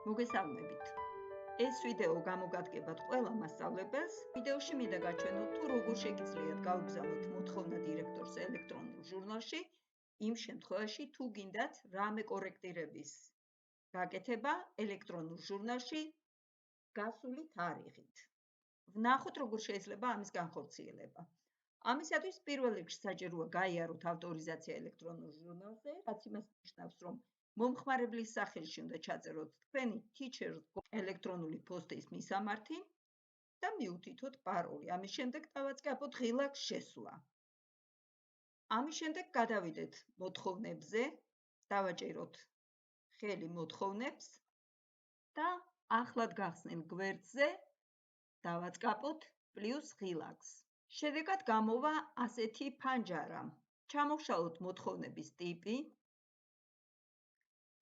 მოგესალმებით. ეს ვიდეო გამოგადგებათ ყველა მასწავლებელს. ვიდეოში მინდა გაჩვენოთ თუ როგორ შეგიძლიათ გავიგზავნოთ მოთხოვნა დირექტორს ელექტრონულ ჟურნალში იმ შემთხვევაში თუ გინდათ რამე კორექტირების გაკეთება ელექტრონულ ჟურნალში გასული თარიღით. ვნახოთ როგორ შეიძლება ამის განხორციელება. ამისათვის პირველ რიგში საჭიროა გაიაროთ ავტორიზაცია ელექტრონულ ჟურნალზე, რაც იმას ნიშნავს, რომ მომხმარებლის სახელში უნდა ჩაწეროთ თქვენი teachers ელექტრონული პოსტის მისამართი და მიუთითოთ პაროლი. ამის შემდეგ დავაწყებოთ ღილაკს შესვლა. ამის შემდეგ გადავიდეთ მოთხოვნებზე, დავაჭეროთ ხელი მოთხოვნებს და ახლად გახსნილ გვერდზე დავაწყებოთ პლუს ღილაკს. შედეგად გამოვა ასეთი ფანჯარა. ჩამოვშალოთ მოთხოვნების ტიპი.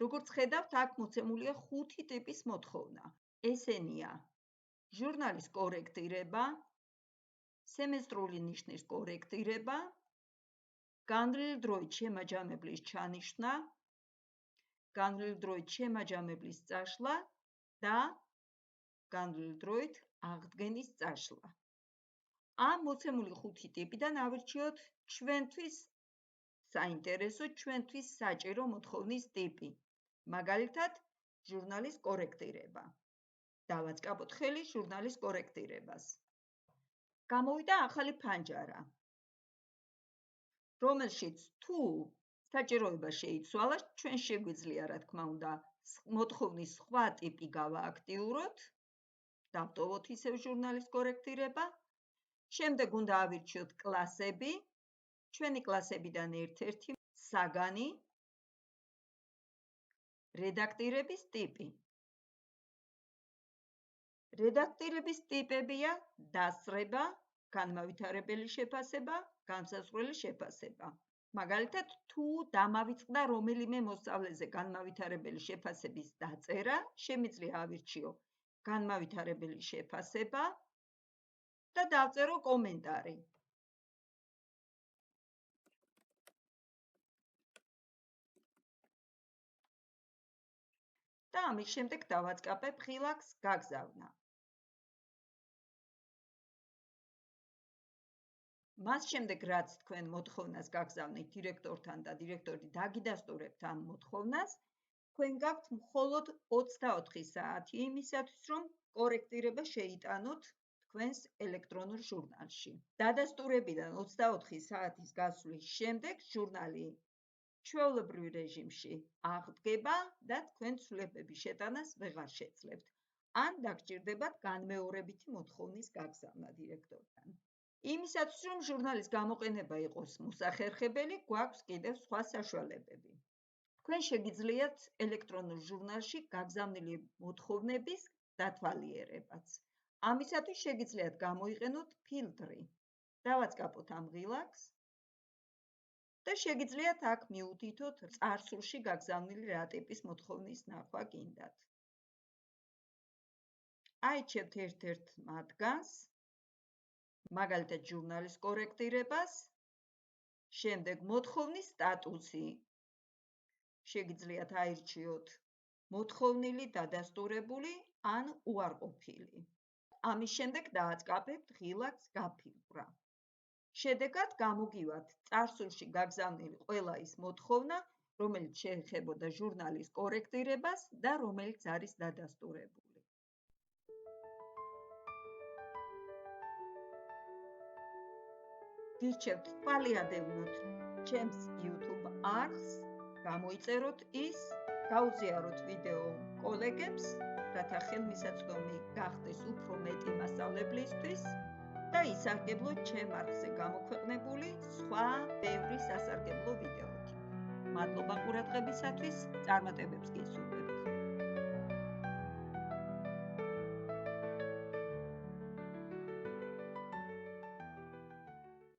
როგორც ხედავთ, აქ მოცემულია 5 ტიპის მოთხოვნა. ესენია: ჟურნალის კორექტირება, სემესტრული ნიშნის კორექტირება, განვლილ დროით შემაჯამებლის ჩანიშვნა, განვლილ დროით შემაჯამებლის წაშლა და განვლილ დროით აღდგენის წაშლა. ამ მოცემული 5 ტიპიდან ავირჩიოთ ჩვენთვის საინტერესო, ჩვენთვის საჭირო მოთხოვნის ტიპი. მაგალითად, ჟურნალის კორექტირება. დავაწყებოთ ხელი ჟურნალის კორექტირებას. გამოვიდა ახალი ფანჯარა, რომელშიც თუ საჭიროება შეიცვალა, ჩვენ შეგვიძლია, რა თქმა უნდა, მოთხოვნის სხვა ტიპი გავააქტიუროთ, დავტოვოთ ისევ ჟურნალის კორექტირება. შემდეგ უნდა ავირჩიოთ კლასები. ჩვენი კლასებიდან ერთ-ერთი საგანი, რედაქტირების ტიპი. რედაქტირების ტიპებია დასწრება, განმავითარებელი შეფასება, განსაზღვრელი შეფასება. მაგალითად, თუ დამავიწყდა რომელიმე მოსწავლეზე განმავითარებელი შეფასების დაწერა, შემიძლია ავირჩიო განმავითარებელი შეფასება და დავწერო კომენტარი. და ამის შემდეგ დავაწყებებ ღილაკს გაგზავნა. მას შემდეგ, რაც თქვენ მოთხოვნას გაგზავნით დირექტორთან და დირექტორი დაგიდასტურებთ ამ მოთხოვნას, თქვენ გაქვთ მხოლოდ 24 საათი იმისათვის, რომ კორექტირება შეიტანოთ თქვენს ელექტრონულ ჟურნალში. დადასტურებიდან 24 საათის გასვლის შემდეგ ჟურნალი ჩვეულებრივ რეჟიმში აღდგება და თქვენ ცვლილებების შეტანას ვეღარ შეძლებთ. ან დაგჭირდებათ განმეორებითი მოთხოვნის გაგზავნა დირექტორთან. იმისათვის, რომ ჟურნალის გამოყენება იყოს მოსახერხებელი, გვაქვს კიდევ სხვა საშუალებები. თქვენ შეგიძლიათ ელექტრონულ ჟურნალში გაგზავნილი მოთხოვნების დათვალიერებაც. ამისათვის შეგიძლიათ გამოიყენოთ ფილტრი. დავაწყებოთ ამ ღილაკს და შეგიძლიათ აქ მიუთითოთ წარსულში გაგზავნილი რა ტიპის მოთხოვნის ნახვა გინდათ. აიჩევთ ერთ-ერთ მათგანს, მაგალითად ჟურნალის კორექტირებას, შემდეგ მოთხოვნის სტატუსი. შეგიძლიათ აირჩიოთ მოთხოვნილი, დადასტურებული ან უარყოფილი. ამის შემდეგ დააწყებებთ ღილაკს გაფილტრა. შედეგად გამოგივათ წარსულში გაგზავნილი ყველა ის მოთხოვნა, რომელიც შეეხებოდა ჟურნალის კორექტირებას და რომელიც არის დადასტურებული. გირჩევთ თვალიადევნოთ ჩემს YouTube არხს, გამოიწეროთ ის, გაუზიაროთ ვიდეო კოლეგებს, რათა ხელმისაწვდომი გახდეს უფრო მეტი მასწავლებლისთვის და ისარგებლოთ ჩემ არხზე გამოქვეყნებული სხვა ბევრი სასარგებლო ვიდეოთი. მადლობა ყურადღებისათვის, წარმატებებს გისურვებთ.